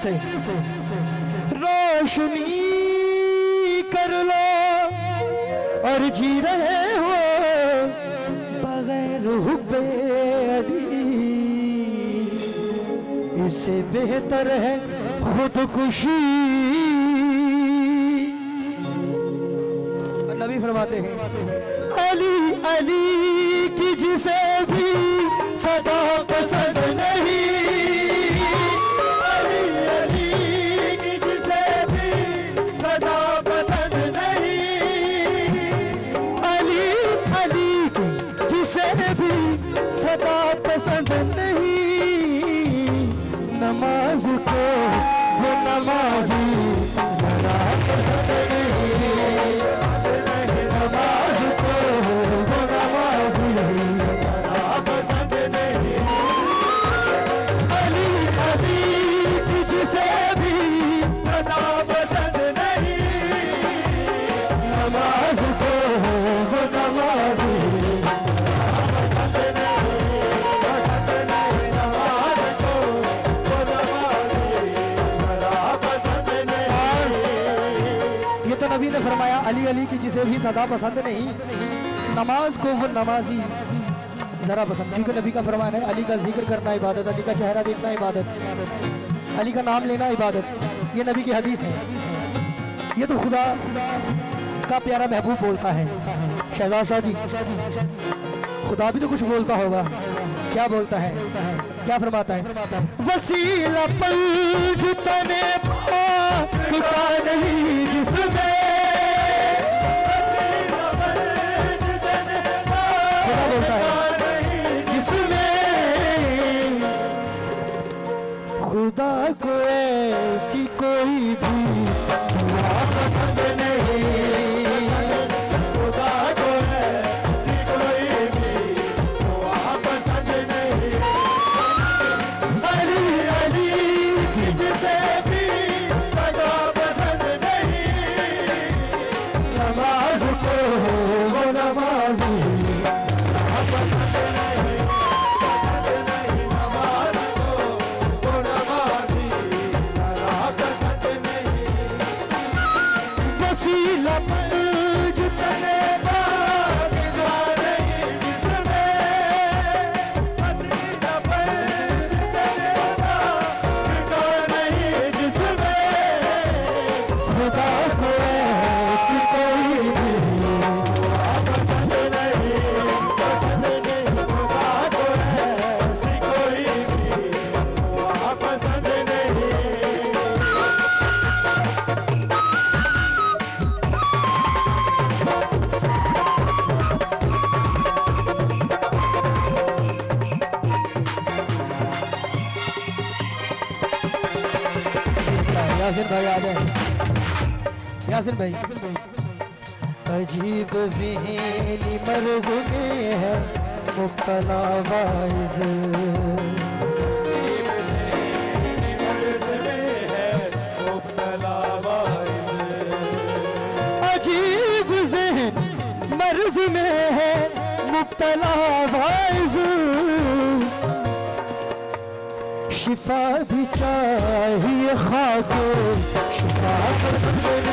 से रोशनी कर लो और जी रहे हो बगैर हुब्बे अली, इससे बेहतर है खुदकुशी। नबी फरमाते हैं अली अली की जिसे भी सदा पसंद नहीं, अली अली की जिसे भी सदा पसंद नहीं, अली अली की जिसे भी सदा पसंद नहीं, नमाज को वो नमाजी जरा पसंद नहीं, नमाज को वो नमाजी जरा पसंद नहीं, अली अली की जिसे भी सदा पसंद नहीं, नमाज को वो नमाजी नबी ने फरमाया अली अली की जिसे भी सदा पसंद नहीं, नमाज को वो नमाजी जरा पसंद। क्योंकि नबी का फरमान है अली का जिक्र करना इबादत, अली का चेहरा देखना इबादत, अली का नाम लेना इबादत। ये नबी की हदीस है, ये तो खुदा का प्यारा महबूब बोलता है। शहजाद शाह जी, खुदा भी तो कुछ बोलता होगा, क्या बोलता है, क्या फरमाता है? वसीला पंज तने का नहीं जिसमें, खुदा बोलता है जिसमें खुदा को ऐसी कोई भी दुआ पसंद नहीं, खुदा को ऐसी कोई भी दुआ पसंद नहीं, अली अली की जिसे भी सदा पसंद नहीं, नमाज को वो नमाजी पसंद नहीं, नमाज को वो नमाजी जरा पसंद नहीं, वसीला पंज तने का नहीं जिसमें, वसीला पंज तने का नहीं जिसमें, खुदा को ऐसी कोई भी दुआ पसंद नहीं, खुदा को ऐसी कोई भी दुआ पसंद नहीं। यासिन भाई आ जाए, यासिन भाई। अजीब ज़हनी मर्ज़ में है मुब्तला वाइज़, अजीब ज़हनी मर्ज़ में है मुब्तला वाइज़, शिफा भी चाहिए खाको शिफा पसंद